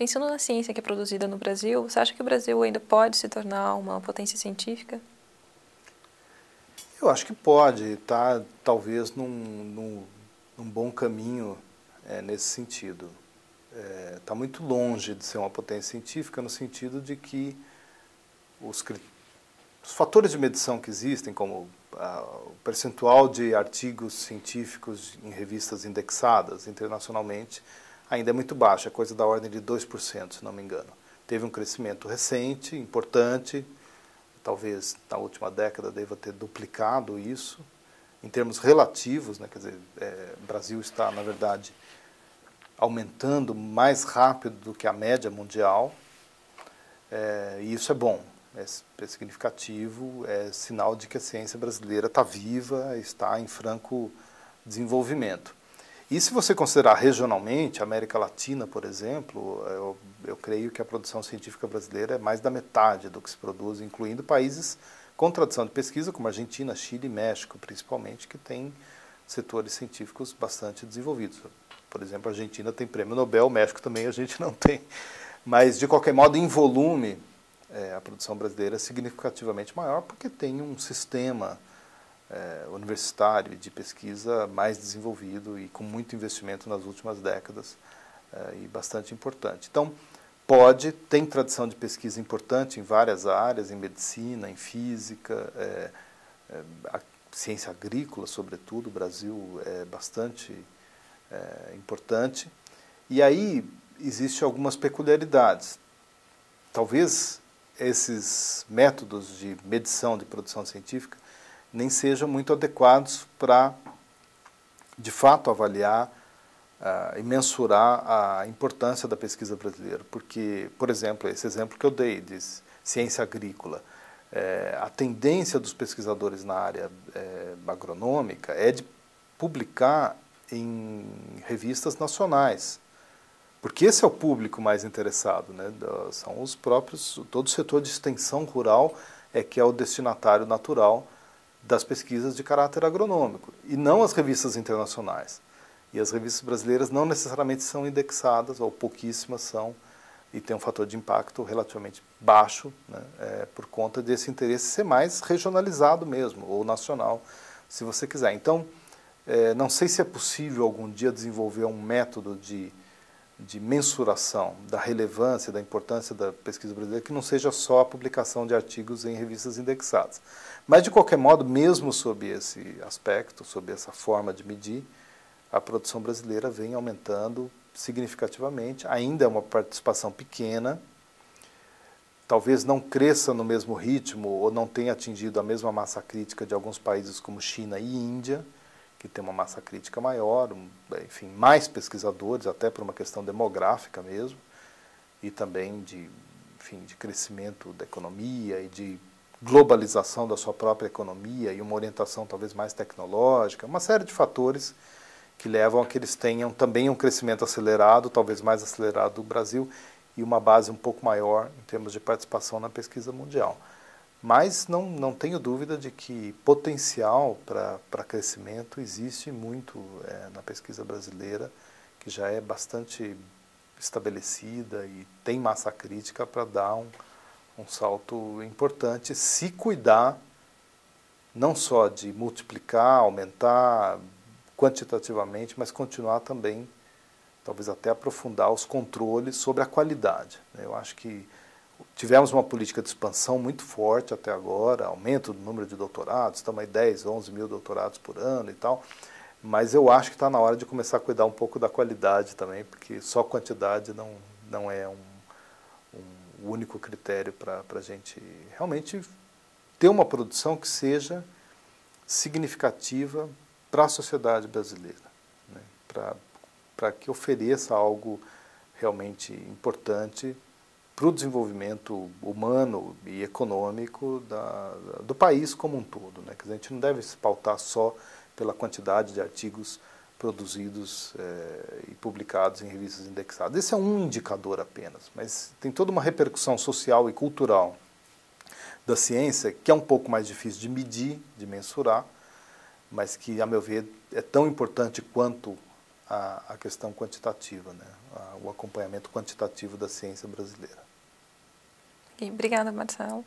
pensando na ciência que é produzida no Brasil, você acha que o Brasil ainda pode se tornar uma potência científica? Eu acho que pode, está talvez num bom caminho nesse sentido. Está muito longe de ser uma potência científica no sentido de que os fatores de medição que existem, como o percentual de artigos científicos em revistas indexadas internacionalmente, ainda é muito baixo, é coisa da ordem de 2%, se não me engano. Teve um crescimento recente, importante, talvez na última década deva ter duplicado isso, em termos relativos, né? Quer dizer, o Brasil está, na verdade, aumentando mais rápido do que a média mundial, e isso é bom, é significativo, é sinal de que a ciência brasileira está viva, está em franco desenvolvimento. E se você considerar regionalmente, a América Latina, por exemplo, eu creio que a produção científica brasileira é mais da metade do que se produz, incluindo países com tradição de pesquisa, como Argentina, Chile e México, principalmente, que têm setores científicos bastante desenvolvidos. Por exemplo, a Argentina tem prêmio Nobel, o México também a gente não tem. Mas, de qualquer modo, em volume, a produção brasileira é significativamente maior, porque tem um sistema universitário e de pesquisa mais desenvolvido e com muito investimento nas últimas décadas e bastante importante. Então, tem tradição de pesquisa importante em várias áreas, em medicina, em física, a ciência agrícola, sobretudo, o Brasil é bastante importante. E aí existem algumas peculiaridades. Talvez esses métodos de medição de produção científica nem sejam muito adequados para, de fato, avaliar e mensurar a importância da pesquisa brasileira. Porque, por exemplo, esse exemplo que eu dei de ciência agrícola, a tendência dos pesquisadores na área agronômica é de publicar em revistas nacionais, porque esse é o público mais interessado, né? São os próprios, todo o setor de extensão rural que é o destinatário natural das pesquisas de caráter agronômico, e não as revistas internacionais. E as revistas brasileiras não necessariamente são indexadas, ou pouquíssimas são, e tem um fator de impacto relativamente baixo, né, por conta desse interesse ser mais regionalizado mesmo, ou nacional, se você quiser. Então, não sei se é possível algum dia desenvolver um método de mensuração da relevância, da importância da pesquisa brasileira, que não seja só a publicação de artigos em revistas indexadas. Mas, de qualquer modo, mesmo sob esse aspecto, sob essa forma de medir, a produção brasileira vem aumentando significativamente. Ainda é uma participação pequena, talvez não cresça no mesmo ritmo ou não tenha atingido a mesma massa crítica de alguns países como China e Índia, que tem uma massa crítica maior, enfim, mais pesquisadores, até por uma questão demográfica mesmo, e também de crescimento da economia e de globalização da sua própria economia e uma orientação talvez mais tecnológica, uma série de fatores que levam a que eles tenham também um crescimento acelerado, talvez mais acelerado do Brasil, e uma base um pouco maior em termos de participação na pesquisa mundial. Mas não tenho dúvida de que potencial para crescimento existe muito na pesquisa brasileira, que já é bastante estabelecida e tem massa crítica para dar um salto importante, se cuidar não só de multiplicar, aumentar quantitativamente, mas continuar também, talvez até aprofundar os controles sobre a qualidade. Eu acho que tivemos uma política de expansão muito forte até agora, aumento do número de doutorados, estamos aí 10, 11 mil doutorados por ano e tal, mas eu acho que está na hora de começar a cuidar um pouco da qualidade também, porque só quantidade não é o único critério para a gente realmente ter uma produção que seja significativa para a sociedade brasileira, né? Para que ofereça algo realmente importante para o desenvolvimento humano e econômico do país como um todo, né? Que a gente não deve se pautar só pela quantidade de artigos produzidos e publicados em revistas indexadas. Esse é um indicador apenas, mas tem toda uma repercussão social e cultural da ciência que é um pouco mais difícil de medir, de mensurar, mas que, a meu ver, é tão importante quanto a questão quantitativa, né? O acompanhamento quantitativo da ciência brasileira. Obrigada, Marcelo.